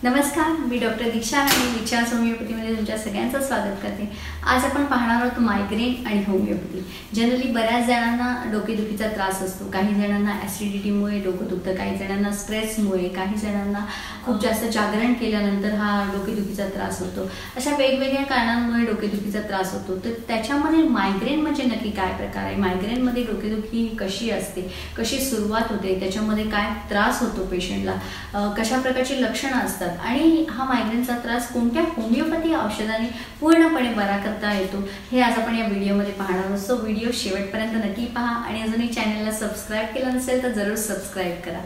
नमस्कार, मी डॉक्टर दीक्षा आणि विचार होमिओपॅथीमध्ये तुमच्या सगळ्यांचं स्वागत करते। आज आपण पाहणार आहोत मायग्रेन आणि होमिओपॅथी। जनरली बऱ्याच जणांना डोकेदुखीचा त्रास असतो। काही जणांना ॲसिडिटीमुळे डोकं दुखतं, काही जणांना स्ट्रेसमुळे, काही जणांना खूप जास्त जागरण केल्यानंतर हा डोकेदुखीचा त्रास होतो। अशा वेगवेगळ्या कारणांमुळे डोकेदुखीचा त्रास होतो। तर त्याच्यामध्ये मायग्रेन म्हणजे नक्की काय प्रकार आहे, मायग्रेनमध्ये डोकेदुखी कशी असते, कशी सुरुवात होते, त्याच्यामध्ये काय त्रास होतो पेशंटला, कशा प्रकारची लक्षणं असतात आणि हा मायग्रेनचा त्रास कोणत्या होमिओपॅथी औषधाने पूर्णपणे बरा करता येतो हे आज आपण या व्हिडिओमध्ये पाहणार आहोत। सो व्हिडिओ शेवटपर्यंत नक्की पहा आणि अजूनही चॅनलला सबस्क्राइब केलं नसेल तर जरूर सबस्क्राइब करा।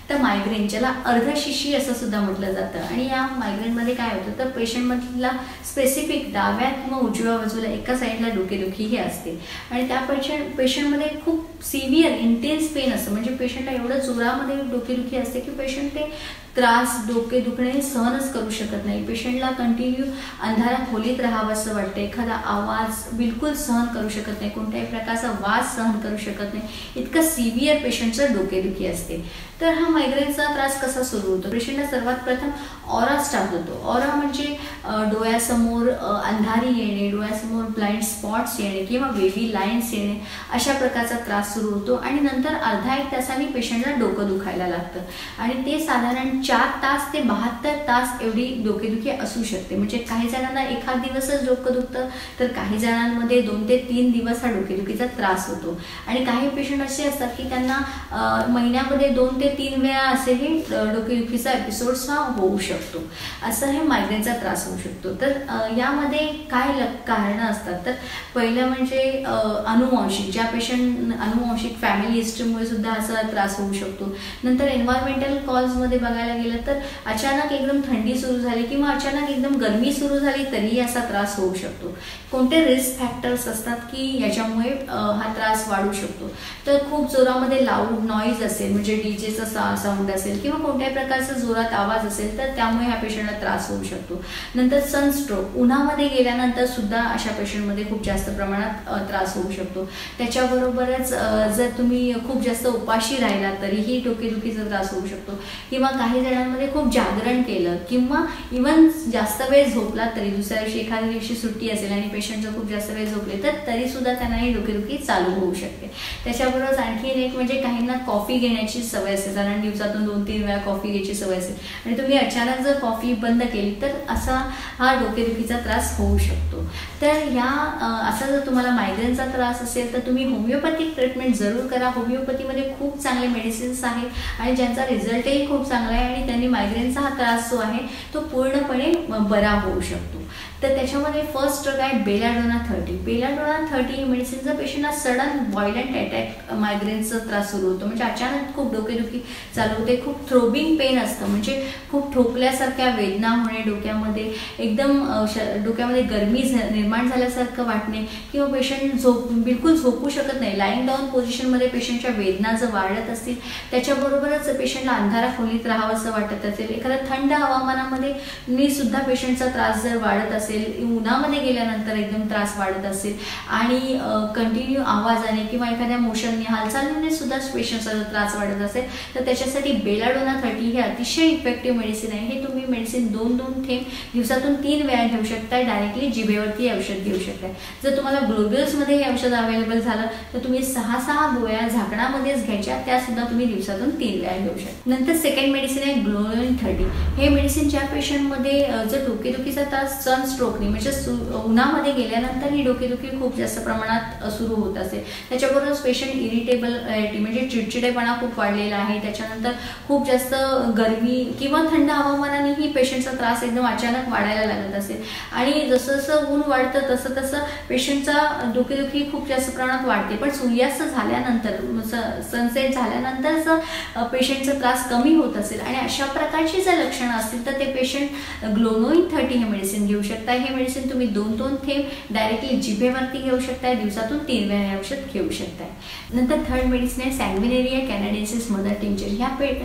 तर मायग्रेन ज्याला अर्धशिशी असं सुद्धा म्हटलं जातं आणि या मायग्रेनमध्ये काय होतं तर पेशंटमधला स्पेसिफिक डाव्या किंवा उजव्या बाजूला एका साईडला डोकेदुखी ही असते आणि त्या पेशंटमध्ये खूप सिव्हिअर इंटेन्स पेन असतं। म्हणजे पेशंटला एवढं जोरामध्ये डोकेदुखी असते की पेशंट ते त्रास डोके दुखणे सहनच करू शकत नाही। पेशंटला कंटिन्यू अंधारात खोलीत राहावं असं वाटतं, एखादा आवाज बिलकुल सहन करू शकत नाही, कोणत्याही प्रकारचा वास सहन करू शकत नाही, इतकं सिव्हिअर पेशंटचं डोकेदुखी असते। तर हा मायग्रेनचा त्रास कसा सुरू होतो, पेशंटला सर्वात प्रथम ऑरा स्टार्ट होतो। ऑरा म्हणजे डोळ्यासमोर अंधारी येणे, डोळ्यासमोर ब्लाइंड स्पॉट्स येणे किंवा वेव्ही लाईन्स येणे अशा प्रकारचा त्रास सुरू होतो आणि नंतर अर्धा एक तासांनी पेशंटला डोकं दुखायला लागतं आणि ते साधारण 4 तास ते 72 तास एवढी डोकेदुखी असू शकते। म्हणजे काही जणांना एखाद दिवसच डोकं दुखतं तर काही जणांमध्ये 2 ते 3 दिवस हा डोकेदुखीचा त्रास होतो आणि काही पेशंट असे असतात की त्यांना महिन्यामध्ये 2 ते 3 वेळा असेही डोकेदुखीचा एपिसोड्स हा होऊ शकतो। असं हे मायग्रेनचा त्रास होऊ शकतो। तर यामध्ये काय कारणं असतात तर पहिलं म्हणजे अनुवांशिक, ज्या पेशंट अनुवांशिक फॅमिली हिस्ट्रीमुळे सुद्धा असा त्रास होऊ शकतो। नंतर एन्व्हायरमेंटल कॉजमध्ये बघायला गेलं तर अचानक एकदम थंडी सुरू झाली किंवा अचानक एकदम गरमी सुरू झाली तरीही असा त्रास होऊ शकतो। कोणते रिस्क फॅक्टर्स असतात की याच्यामुळे हा त्रास वाढू शकतो तर खूप जोरामध्ये लाऊड नॉईज असेल, म्हणजे डीजेचा साऊंड असेल किंवा कोणत्याही प्रकारचा जोरात आवाज असेल तर त्यामुळे ह्या पेशंटला त्रास होऊ शकतो। नंतर सनस्ट्रोक, उन्हामध्ये गेल्यानंतर सुद्धा अशा पेशंटमध्ये खूप जास्त प्रमाणात त्रास होऊ शकतो। त्याच्याबरोबरच जर तुम्ही खूप जास्त उपाशी राहिला तरीही डोकेदुखीचा त्रास होऊ शकतो किंवा काही जणांमध्ये खूप जागरण केलं किंवा इवन जास्त वेळ झोपला तरी, दुसऱ्या दिवशी एखाद्या दिवशी सुट्टी असेल आणि पेशंट जर खूप जास्त वेळ झोपले तर तरी सुद्धा त्यांना ही डोकेदुखी चालू होऊ शकते। त्याच्याबरोबर आणखीन एक म्हणजे काहींना कॉफी घेण्याची सवय असते, साधारण दिवसातून 2-3 वेळा कॉफी घ्यायची सवय असेल आणि तुम्ही अचानक जर कॉफी बंद केली तर असा हा डोकेदुखीचा त्रास होऊ शकतो। तर असा जर तुम्हाला मायग्रेनचा त्रास असेल तर तुम्ही होमिओपॅथिक ट्रीटमेंट जरूर करा। होमिओपॅथीमध्ये खूप चांगले मेडिसिन्स आहेत आणि ज्यांचा रिझल्टही खूप चांगला आहे आणि त्यांनी मायग्रेनचा हा त्रास जो आहे तो पूर्णपणे बरा होऊ शकतो। तर त्याच्यामध्ये फर्स्ट ड्रग आहे बेलाडोना 30। बेलाडोना 30 ही मेडिसिन जर पेशंटला सडन व्हायलंट अटॅक मायग्रेनचा त्रास सुरू होतो, म्हणजे अचानक खूप डोकेदुखी चालू होते, खूप थ्रोबिंग पेन असतं, म्हणजे खूप ठोकल्यासारख्या वेदना होणे, डोक्यामध्ये एकदम डोक्यामध्ये गरमी निर्माण झाल्यासारखं वाटणे किंवा पेशंट बिलकुल झोपू शकत नाही, लाईंग डाऊन पोझिशनमध्ये पेशंटच्या वेदना जर वाढत असतील, त्याच्याबरोबरच पेशंटला अंधारा खोलीत राहावं असं वाटत असेल, एखाद्या थंड हवामानामध्ये सुद्धा पेशंटचा त्रास जर वाढत असेल, उन्हामध्ये गेल्यानंतर एकदम त्रास वाढत असेल आणि कंटिन्यू आवाजाने किंवा एखाद्या मोशनने हालचालीने सुद्धा पेशंटचा त्रास वाढत असेल तर त्याच्यासाठी बेलाडोना 30 हे अतिशय इफेक्टिव्ह मेडिसिन आहे। हे तुम्ही मेडिसिन 2-2 थेंब दिवसातून 3 वेळा घेऊ शकता, डायरेक्टली जिभेवरती औषध घेऊ शकता। जर तुम्हाला ग्लोब्युल्समध्ये हे औषध अवेलेबल झालं तर तुम्ही 6 गोळ्या झाकणामध्येच घ्यायच्या, त्या सुद्धा तुम्ही दिवसातून 3 वेळा घेऊ शकता। नंतर सेकंड मेडिसिन आहे ग्लोइन 30। हे मेडिसिन ज्या पेशंटमध्ये जर डोकेदुखीचा त्रास सनस्ट्रोकने म्हणजे उन्हामध्ये गेल्यानंतर ही डोकेदुखी खूप जास्त प्रमाणात सुरू होत असेल, त्याच्याबरोबरच पेशंट इरिटेबल म्हणजे चिडचिडेपणा खूप वाढलेला आहे, त्याच्यानंतर खूप जास्त गरमी किंवा थंड हवामानानेही पेशंटचा त्रास एकदम अचानक वाढायला लागत असेल आणि जसं जसं ऊन वाढतं तसं तसं पेशंटचा डोकेदुखी खूप जास्त प्रमाणात वाढते, पण सूर्यास्त झाल्यानंतर सनसेट झाल्यानंतर पेशंटचा त्रास कमी होत असेल आणि अशा प्रकारची जर लक्षणं असतील तर ते पेशंट ग्लोनोइन 30 हे मेडिसिन घेऊ शकता। हे मेडिसिन तुम्ही 2-2 थेंब डायरेक्टली जिभेवरती घेऊ शकता, दिवसातून 3 वेळा हे औषध घेऊ शकता। नंतर थर्ड मेडिसिन आहे सॅन्ग्विनेरिया कॅनाडेन्सिस मदर टिंक्चर।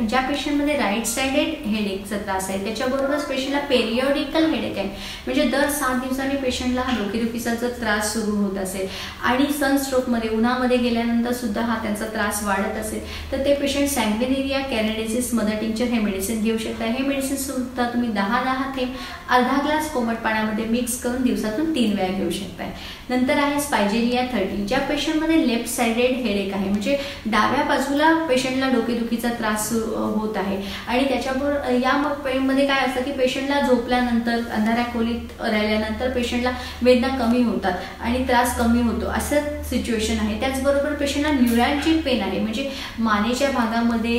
ज्या पेशंटमध्ये राईट साइडेड हेडेकचा त्रास आहे, त्याच्याबरोबरच पेशंटला पेरियॉडिकल हेडेक आहे, म्हणजे दर 7 दिवसांनी पेशंटला हा डोकेदुखीचा जर त्रास सुरू होत असेल आणि सनस्ट्रोकमध्ये उन्हामध्ये गेल्यानंतर सुद्धा हा त्यांचा त्रास वाढत असेल तर ते पेशंट सॅंग्विनेरिया कॅनडेसिस मदर टिंक्चर हे मेडिसिन घेऊ शकता। हे मेडिसिन सुद्धा तुम्ही 10-10 थेंब अर्धा ग्लास कोमट पाण्यामध्ये मिक्स करून दिवसातून 3 वेळा घेऊ शकताय। नंतर आहे स्पायजेरिया 30, ज्या पेशंटमध्ये लेफ्ट साइडेड हेडेक आहे, म्हणजे डाव्या बाजूला पेशंटला डोकेदुखीचा त्रास होत आहे आणि त्याच्याबरोबर या मध्ये काय असतं की पेशंटला झोपल्यानंतर अंधाऱ्या खोलीत राहिल्यानंतर पेशंटला वेदना कमी होतात आणि त्रास कमी होतो असं सिच्युएशन आहे। त्याचबरोबर पेशंटला न्यूरॅल्जिक पेन आहे, म्हणजे मानेच्या भागामध्ये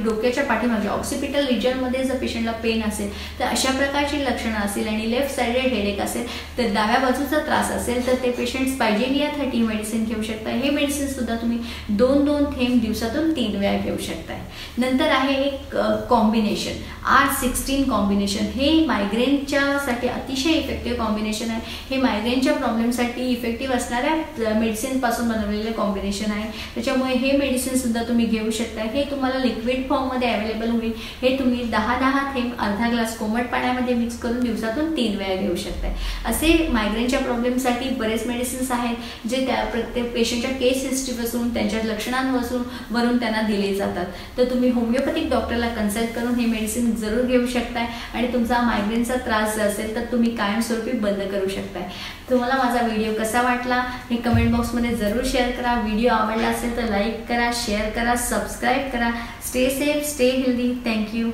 डोक्याच्या पाठीमागे ऑक्सिपिटल रिजनमध्ये जर पेशंटला पेन असेल तर अशा प्रकारची लक्षणं असेल आणि लेफ्ट साइडेड हेडेक असेल तर डाव्या बाजूचा त्रास असेल तर ते पेशंट स्पायजेरिया 30 मेडिसिन घेऊ शकता। हे मेडिसिन सुद्धा तुम्ही 2-2 थेंब दिवसातून 3 वेळा घेऊ शकताय। नंतर आहे एक कॉम्बिनेशन R16 कॉम्बिनेशन, हे मायग्रेनच्यासाठी अतिशय इफेक्टिव्ह कॉम्बिनेशन आहे। हे मायग्रेनच्या प्रॉब्लेमसाठी इफेक्टिव्ह असणाऱ्या मेडिसिन पासून बनवलेले कॉम्बिनेशन आहे, त्याच्यामुळे हे मेडिसिन सुद्धा तुम्ही घेऊ शकता। हे तुम्हाला लिक्विड फॉर्ममध्ये अवेलेबल होईल। हे तुम्ही 10-10 थेंब अर्धा ग्लास कोमट पाण्यामध्ये मिक्स करून दिवसातून 3 वेळा घेऊ शकताय। असे मायग्रेनच्या प्रॉब्लेमसाठी बरेच मेडिसिन्स आहेत जे त्या प्रत्येक पेशंटच्या केस हिस्ट्रीपासून त्यांच्या लक्षणांवरून त्यांना दिले जातात। तर तुम्ही होमिओपॅथिक डॉक्टरला कन्सल्ट करून हे मेडिसिन जरूर घेऊ शकताय आणि तुमचा मायग्रेनचा त्रास जर असेल तर तुम्ही कायमस्वरूपी बंद करू शकताय। तुम्हाला माझा व्हिडिओ कसा वाटला हे कमेंट बॉक्समध्ये जरूर शेअर करा। व्हिडिओ आवडला असेल तर लाईक करा, शेअर करा, सबस्क्राईब करा। Stay safe, stay healthy. Thank you.